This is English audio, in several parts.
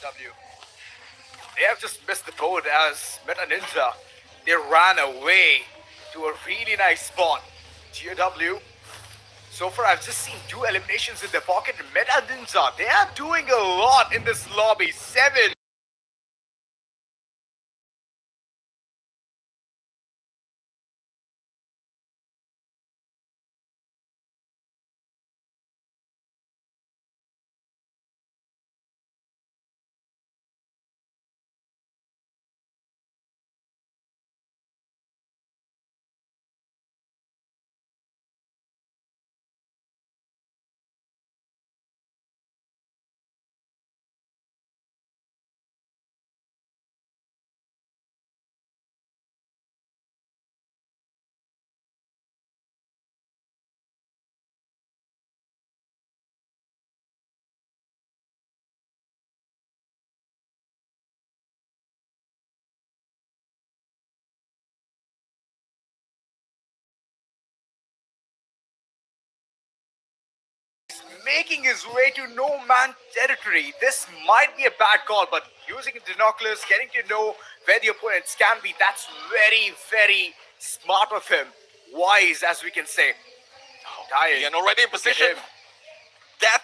GOW. They have just missed the boat as Meta Ninja. They ran away to a really nice spot. GOW. So far, I've just seen 2 eliminations in their pocket. Meta Ninja, they are doing a lot in this lobby. 7. Making his way to no man territory. This might be a bad call, but using binoculars, getting to know where the opponents can be, that's very, very smart of him. Wise, as we can say. Dying. Ian already in position. Death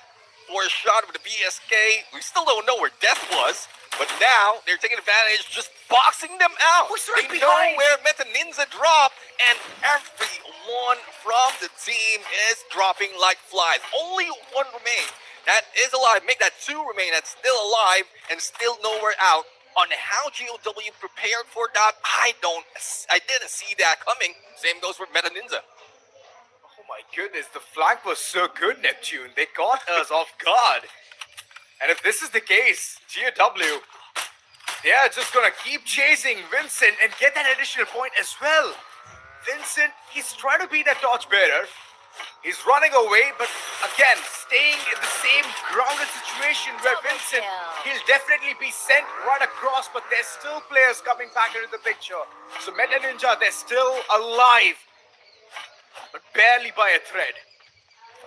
for a shot with the BSK. We still don't know where Death was, but now they're taking advantage, just boxing them out. Who's right they behind? know where Meta Ninja dropped, and everyone from the team is dropping like flies. Only one remains that is alive. Make that 2 remain that's still alive and still nowhere out. On how GOW prepared for that, I didn't see that coming. Same goes for Meta Ninja. Oh my goodness, the flank was so good, Neptune. They caught us off guard. And if this is the case, GOW, they are just gonna keep chasing Vincent and get that additional point as well. Vincent, he's trying to be that torchbearer. He's running away, but again, staying in the same grounded situation where Vincent, he'll definitely be sent right across, but there's still players coming back into the picture. So Meta Ninja, they're still alive, but barely by a thread.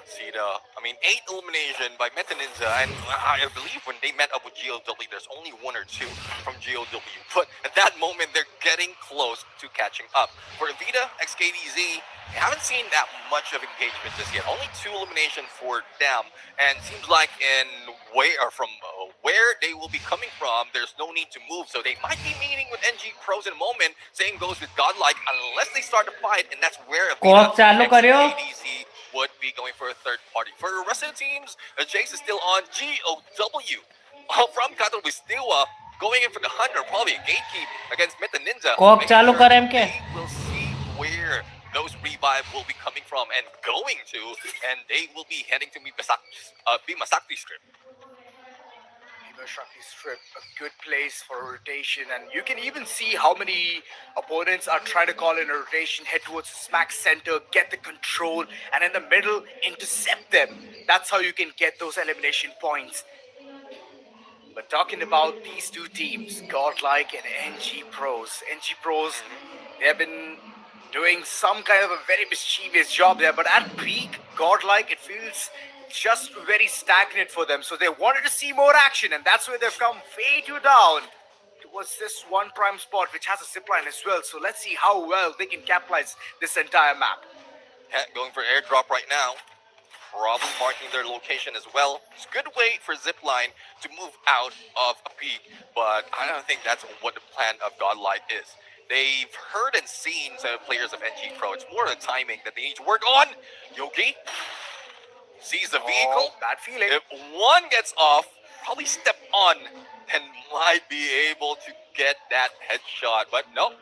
See the, 8 elimination by Meta Ninja, and I believe when they met up with GOW, there's only 1 or 2 from GOW. But at that moment, they're getting close to catching up. For Vita, XKDZ, they haven't seen that much of engagement just yet. Only 2 eliminations for them, and seems like from where they will be coming from, there's no need to move. So they might be meeting with NG Pros in a moment. Same goes with Godlike, unless they start a fight, and that's where Vita, XKDZ would be going for a third party. For the rest of the teams, Jace is still on GOW. From Katowice, going in for the 100, probably a gatekeep against Meta Ninja. They will see where those revive will be coming from and going to, and they will be heading to Bimasakti Strip. Shakti Strip, a good place for a rotation, and you can even see how many opponents are trying to call in a rotation, head towards the smack center, get the control, and in the middle, intercept them. That's how you can get those elimination points. But talking about these 2 teams, Godlike and NG Pros. NG Pros, they have been doing some kind of a very mischievous job there, but at peak, Godlike, it feels just very stagnant for them. So they wanted to see more action, and that's where they've come way too down towards this 1 prime spot, which has a zipline as well. So let's see how well they can capitalize this entire map. Going for airdrop right now. Probably marking their location as well. It's a good way for Zipline to move out of a peak, but I don't think that's what the plan of Godlike is. They've heard and seen some players of NG Pro. It's more the timing that they need to work on. Yogi sees the vehicle. Bad feeling. If one gets off, probably step on and might be able to get that headshot. But no,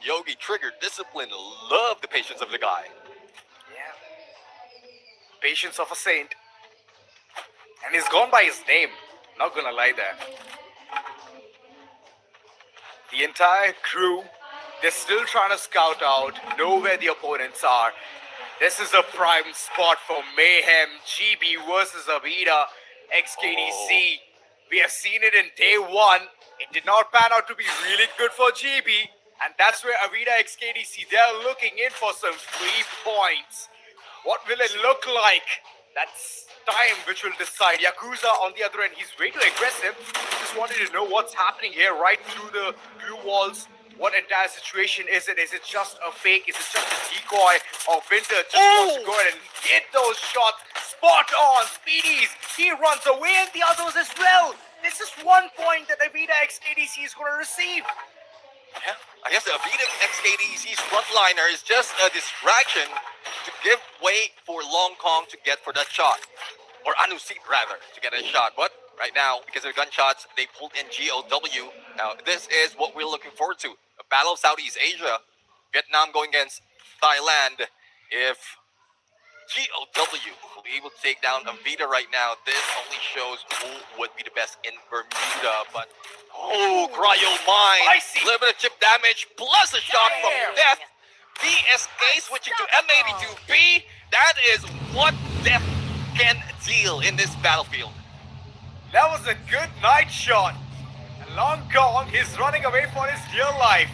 Yogi triggered discipline. Love the patience of the guy. Yeah. Patience of a saint. And he's gone by his name. Not gonna lie there. The entire crew, they're still trying to scout out, know where the opponents are. This is a prime spot for Mayhem, GB versus Avida, XKDC. We have seen it in day 1. It did not pan out to be really good for GB. And that's where Avida XKDC, they're looking in for some 3 points. What will it look like? That's time which will decide. Yakuza, on the other end, he's way too aggressive. Just wanted to know what's happening here, right through the blue walls. What entire situation is it? Is it just a fake? Is it just a decoy? Or Winter just wants to go ahead and hit those shots? Spot on! Speedies! He runs away and the others as well! This is 1 point that Avida XKDC is going to receive. Yeah, I guess the Avida XKDC's frontliner is just a distraction to give way for Long Kong to get for that shot. Or Anusit, rather, to get a shot. But right now, because of the gunshots, they pulled in GOW. Now, this is what we're looking forward to. A battle of Southeast Asia. Vietnam going against Thailand. If GOW will be able to take down Avida right now, this only shows who would be the best in Bermuda. But, Cryo Mine. I see. A little bit of chip damage, plus a shot from Damn. Death. VSK switching to M82B. That is what Death can deal in this battlefield. That was a good night shot. And Long Kong is running away for his dear life.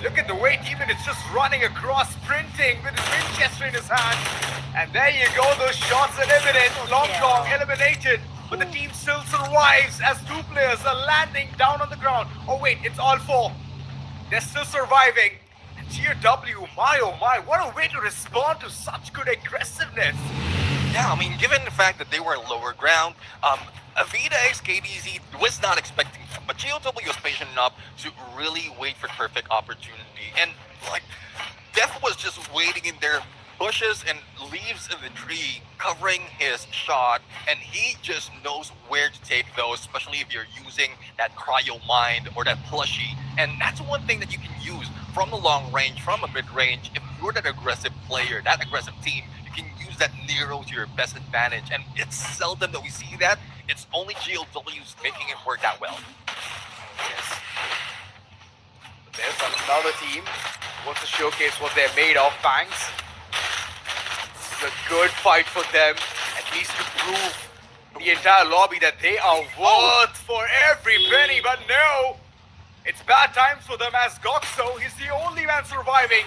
Look at the way Demon is just running across, sprinting with his Winchester in his hand. And there you go, those shots are evident. Long Kong eliminated, but the team still survives as two players are landing down on the ground. Oh wait, it's all four. They're still surviving. And GOW, my oh my, what a way to respond to such good aggressiveness. Yeah, I mean, given the fact that they were in lower ground, Avida XKDZ was not expecting them, but GOW was patient enough to really wait for perfect opportunity. And, like, Death was just waiting in their bushes and leaves in the tree, covering his shot, and he just knows where to take those, especially if you're using that cryo mind or that plushie. And that's one thing that you can use from the long range, from a mid range. If you're that aggressive player, that aggressive team, you can use that Nero to your best advantage. And it's seldom that we see that. It's only GOW's making it work that well. Yes. There's another team who wants to showcase what they're made of, Fangs. This is a good fight for them, at least to prove the entire lobby that they are worth for every penny, but no! It's bad times for them as Goxo, he's the only man surviving.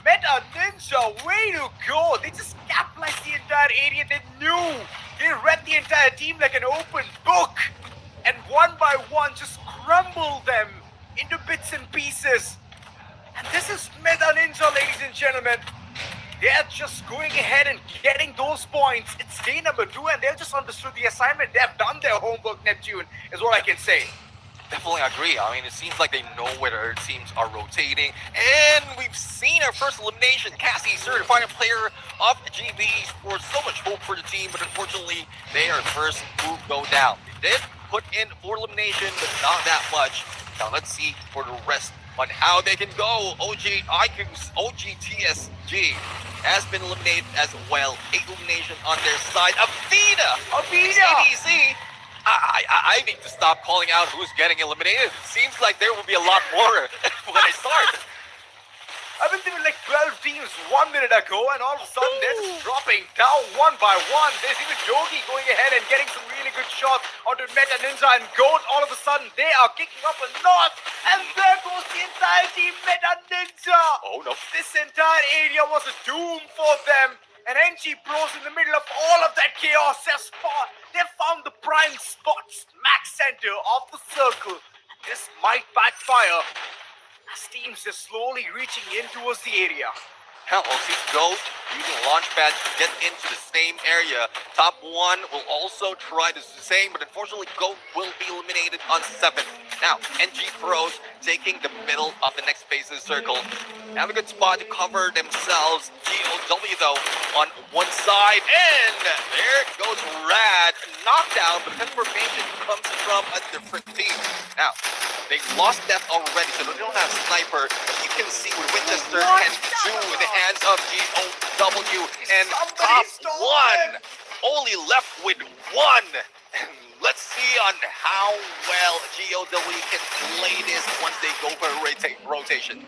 Meta Ninja, way to go! They just capitalized the entire area, they knew! They read the entire team like an open book! And one by one just crumbled them into bits and pieces. And this is Meta Ninja, ladies and gentlemen. They're just going ahead and getting those points. It's day number 2 and they've just understood the assignment. They've done their homework, Neptune, is what I can say. Definitely agree. I mean, it seems like they know where their teams are rotating. And we've seen our first elimination. Cassie, certified player of GB, for so much hope for the team, but unfortunately, they are first to go down. They did put in 4 elimination, but not that much. Now let's see for the rest on how they can go. OGTSG has been eliminated as well. 8 elimination on their side. Avida! ADC! I need to stop calling out who's getting eliminated. It seems like there will be a lot more when I start. I mean, there were like 12 teams 1 minute ago, and all of a sudden they're just dropping down one by one. There's even Yogi going ahead and getting some really good shots onto Meta Ninja and Goat. All of a sudden they are kicking up a north, and there goes the entire team Meta Ninja. Oh no. This entire area was a doom for them. And NG Pros in the middle of all of that chaos they found the prime spot, smack center of the circle. This might backfire as teams are slowly reaching in towards the area. Hell, we'll see Goat using Launchpad to get into the same area. Top 1 will also try to do the same, but unfortunately Goat will be eliminated on 7th. Now, NG Pros taking the middle of the next phase of the circle. Have a good spot to cover themselves. GOW though on one side, and there goes Rad. Knockdown, but confirmation comes from a different team. Now, they lost Death already, so they don't have Sniper. But you can see what Winchester can do in the hands of GOW. And top 1 only left with 1. Let's see on how well GOW can play this once they go for a rotation.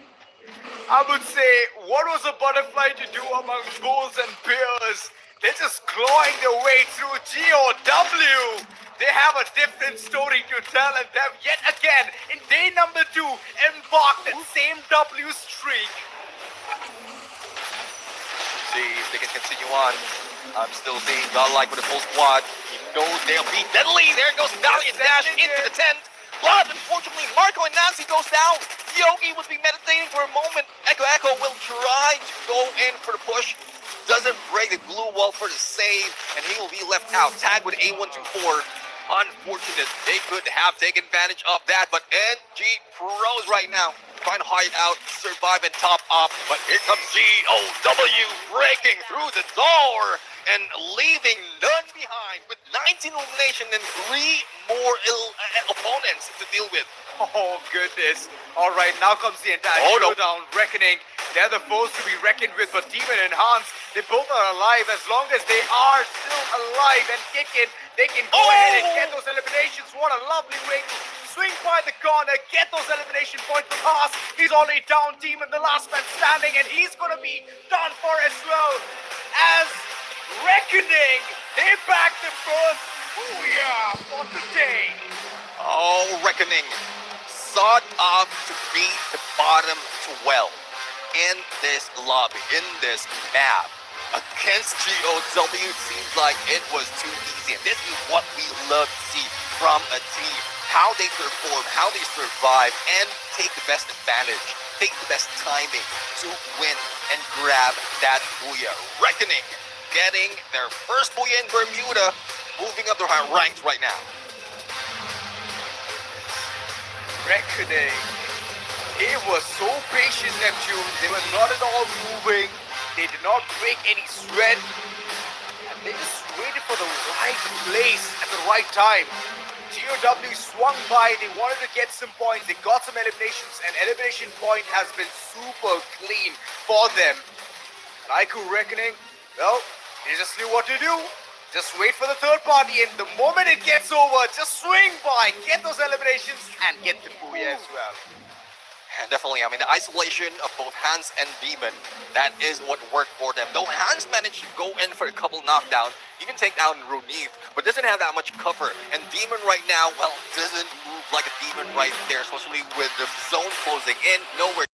I would say, what was a butterfly to do among bulls and bears? They're just clawing their way through GOW. They have a different story to tell, and they've yet again, in day number 2, embarked that same W streak. See if they can continue on. I'm still seeing Godlike with a full squad. He knows they'll be deadly. There goes Valiant Dash into the tent. But unfortunately, Marco and Nancy goes down. Yogi would be meditating for a moment. Echo Echo will try to go in for the push. Doesn't break the glue wall for the save, and he will be left out. Tag with A124. Unfortunate. They could have taken advantage of that, but NG Pros right now trying to hide out, survive, and top up. But here comes GOW breaking through the door and leaving none behind with 19 elimination and 3 more opponents to deal with. Oh, goodness. All right, now comes the entire Oh, no. showdown. Reckoning. They're the foes to be reckoned with, but Demon and Hans, they both are alive. As long as they are still alive and kicking, they can go ahead and get those eliminations. What a lovely way to swing by the corner, get those elimination points to pass. He's already down, Demon, the last man standing, and he's going to be done for as well. As Reckoning, they back the first booyah for today. Oh, Reckoning. Sought off to beat the bottom 12 in this lobby, in this map. Against GOW, seems like it was too easy. And this is what we love to see from a team. How they perform, how they survive, and take the best advantage, take the best timing to win and grab that booyah. Reckoning, getting their first booyah in Bermuda, moving up their ranks right now. Reckoning. They were so patient, Neptune. They were not at all moving. They did not break any sweat. And they just waited for the right place at the right time. GOW swung by. They wanted to get some points. They got some eliminations. And elimination point has been super clean for them. And Aiku Reckoning, well, they just knew what to do. Just wait for the third party, and the moment it gets over, just swing by, get those eliminations, and get the booyah as well. And definitely, I mean, the isolation of both Hans and Demon, that is what worked for them. Though Hans managed to go in for a couple knockdowns, even take down Runith, but doesn't have that much cover. And Demon right now, well, doesn't move like a demon right there, especially with the zone closing in, nowhere